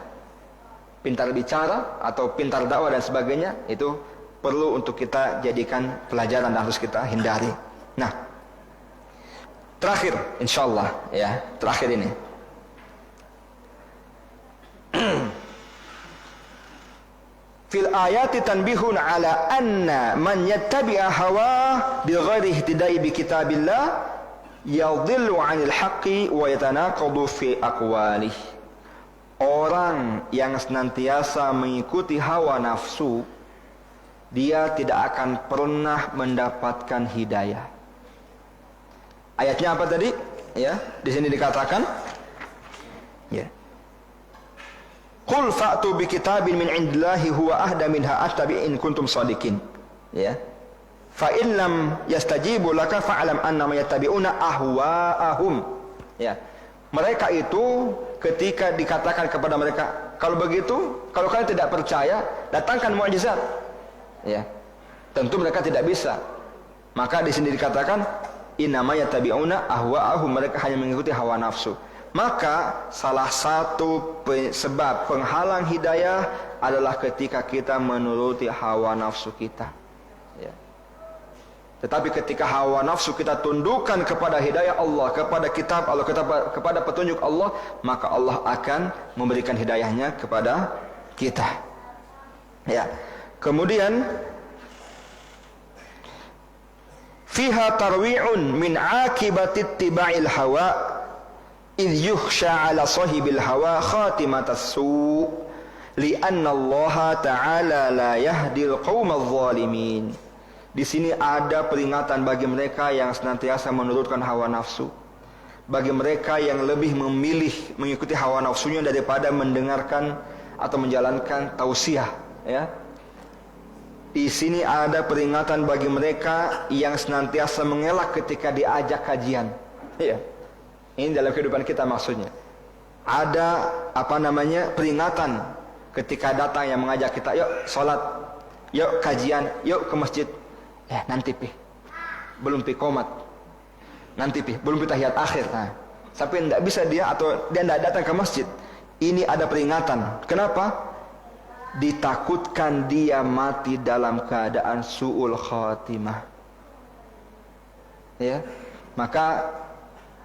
pintar bicara atau pintar dakwah dan sebagainya. Itu perlu untuk kita jadikan pelajaran dan harus kita hindari. Nah, terakhir insyaallah, ya, terakhir ini fil ayati tanbihun ala anna man yattabi'a hawa bighairi ihtida'i bi kitabillah yadhillu 'anil haqqi wa yatanaqadu fi aqwalihi. Orang yang senantiasa mengikuti hawa nafsu, dia tidak akan pernah mendapatkan hidayah. Ayatnya apa tadi? Ya, di sini dikatakan, ya, qul fa'tu bi kitabin min indillahi huwa ahda minha attabi in kuntum shadiqin. Ya, fa in lam yastajibu laka fa'lam annama yattabi'una ahwa'ahum. Ya, mereka itu ketika dikatakan kepada mereka, kalau begitu, kalau kalian tidak percaya, datangkan mukjizat. Ya, tentu mereka tidak bisa. Maka di sini dikatakan innama yattabi'una ahwa'ahum, mereka hanya mengikuti hawa nafsu. Maka salah satu sebab penghalang hidayah adalah ketika kita menuruti hawa nafsu kita. Ya. Tetapi ketika hawa nafsu kita tundukkan kepada hidayah Allah, kepada kitab Allah, kepada petunjuk Allah, maka Allah akan memberikan hidayahnya kepada kita. Ya. Kemudian fiha tarwi'un min akibati ittiba'il hawa idh yukhsha 'ala sahibil hawa khatimatas su' li'anna Allah ta'ala la yahdil qaumadh zalimin. Di sini ada peringatan bagi mereka yang senantiasa menurutkan hawa nafsu, bagi mereka yang lebih memilih mengikuti hawa nafsunya daripada mendengarkan atau menjalankan tausiah, ya. Di sini ada peringatan bagi mereka yang senantiasa mengelak ketika diajak kajian. Ya. Ini dalam kehidupan kita maksudnya. Ada peringatan ketika datang yang mengajak kita, yuk sholat, yuk kajian, yuk ke masjid. Nanti belum komat, nanti belum tahiyat akhir. Nah, tapi tidak bisa dia atau dia tidak datang ke masjid. Ini ada peringatan. Kenapa? Ditakutkan dia mati dalam keadaan su'ul khatimah. Ya, maka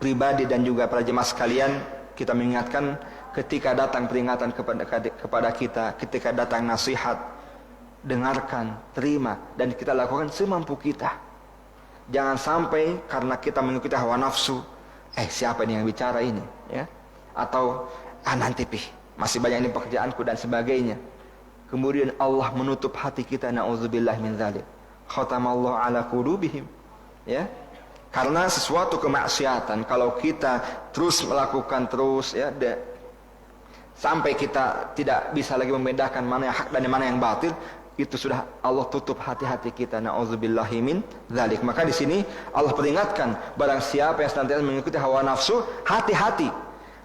pribadi dan juga para jemaah sekalian, kita mengingatkan ketika datang peringatan kepada kita, ketika datang nasihat, dengarkan, terima, dan kita lakukan semampu kita. Jangan sampai karena kita mengikuti hawa nafsu, siapa ini yang bicara ini, ya? Atau nanti masih banyak ini pekerjaanku dan sebagainya. Kemudian Allah menutup hati kita, na'udzubillah min dzalik. Khatamallahu ala qulubihim, ya. Karena sesuatu kemaksiatan kalau kita terus melakukan ya, sampai kita tidak bisa lagi membedakan mana yang hak dan mana yang batil, itu sudah Allah tutup hati-hati kita, na'udzubillahi min dzalik. Maka di sini Allah peringatkan, barang siapa yang senantiasa mengikuti hawa nafsu, hati-hati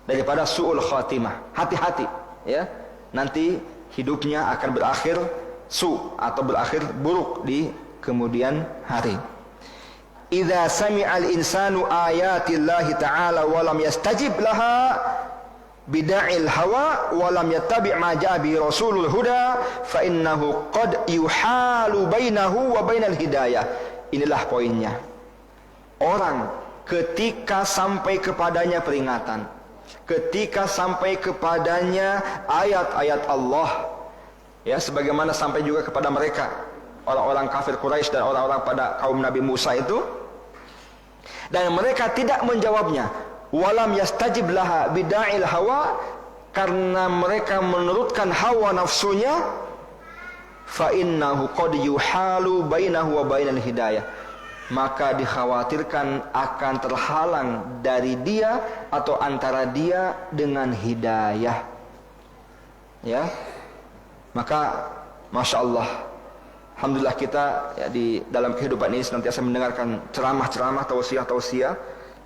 daripada su'ul khatimah. Hati-hati, ya. Nanti hidupnya akan berakhir atau berakhir buruk di kemudian hari. Idza sami'al insanu ayatillahi ta'ala wa lam yastajib laha bida'il hawa wa lam yattabi' ma ja'a bi rasulul huda fa innahu qad yuhalu bainahu wa bainal hidayah. Inilah poinnya. Orang ketika sampai kepadanya peringatan, ketika sampai kepadanya ayat-ayat Allah, ya, sebagaimana sampai juga kepada mereka orang-orang kafir Quraisy dan orang-orang pada kaum Nabi Musa itu, dan mereka tidak menjawabnya, walam yastajib laha bida'il hawa, karena mereka menurutkan hawa nafsunya, fa innahu qad yuhalu bainahu wa bainal hidayah, maka dikhawatirkan akan terhalang dari dia atau antara dia dengan hidayah. Ya, maka masya Allah, alhamdulillah kita, ya, di dalam kehidupan ini senantiasa mendengarkan ceramah-ceramah, tausiah-tausiah,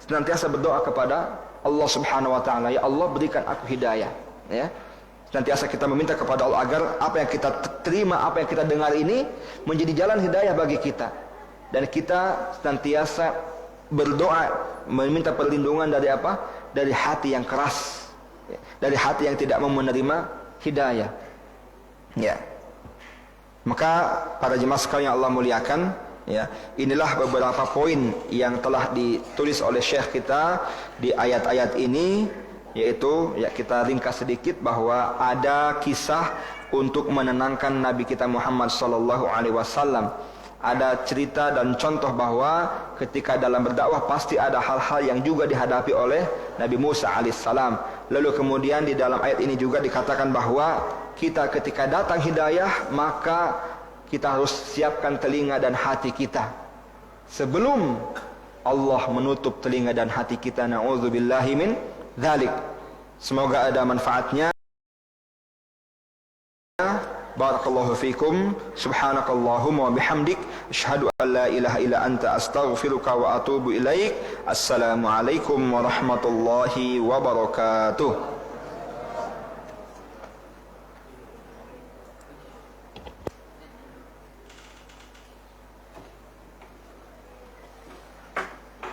senantiasa berdoa kepada Allah Subhanahu wa taala, ya Allah berikan aku hidayah, ya. Senantiasa kita meminta kepada Allah agar apa yang kita terima, apa yang kita dengar ini menjadi jalan hidayah bagi kita. Dan kita senantiasa berdoa meminta perlindungan dari apa? Dari hati yang keras, ya, dari hati yang tidak mau menerima hidayah. Ya. Maka para jemaah sekalian yang Allah muliakan, ya, inilah beberapa poin yang telah ditulis oleh Syekh kita di ayat-ayat ini, yaitu, ya, kita ringkas sedikit bahwa ada kisah untuk menenangkan Nabi kita Muhammad sallallahu alaihi wasallam. Ada cerita dan contoh bahwa ketika dalam berdakwah pasti ada hal-hal yang juga dihadapi oleh Nabi Musa alaihissalam. Lalu kemudian di dalam ayat ini juga dikatakan bahwa kita ketika datang hidayah, maka kita harus siapkan telinga dan hati kita sebelum Allah menutup telinga dan hati kita. Na'udzubillahi min dzalik. Semoga ada manfaatnya. Barakallahu fikum. Subhanakallahumma wa bihamdik, asyhadu an la ilaha illa anta, astaghfiruka wa atubu ilaik. Assalamualaikum warahmatullahi wabarakatuh.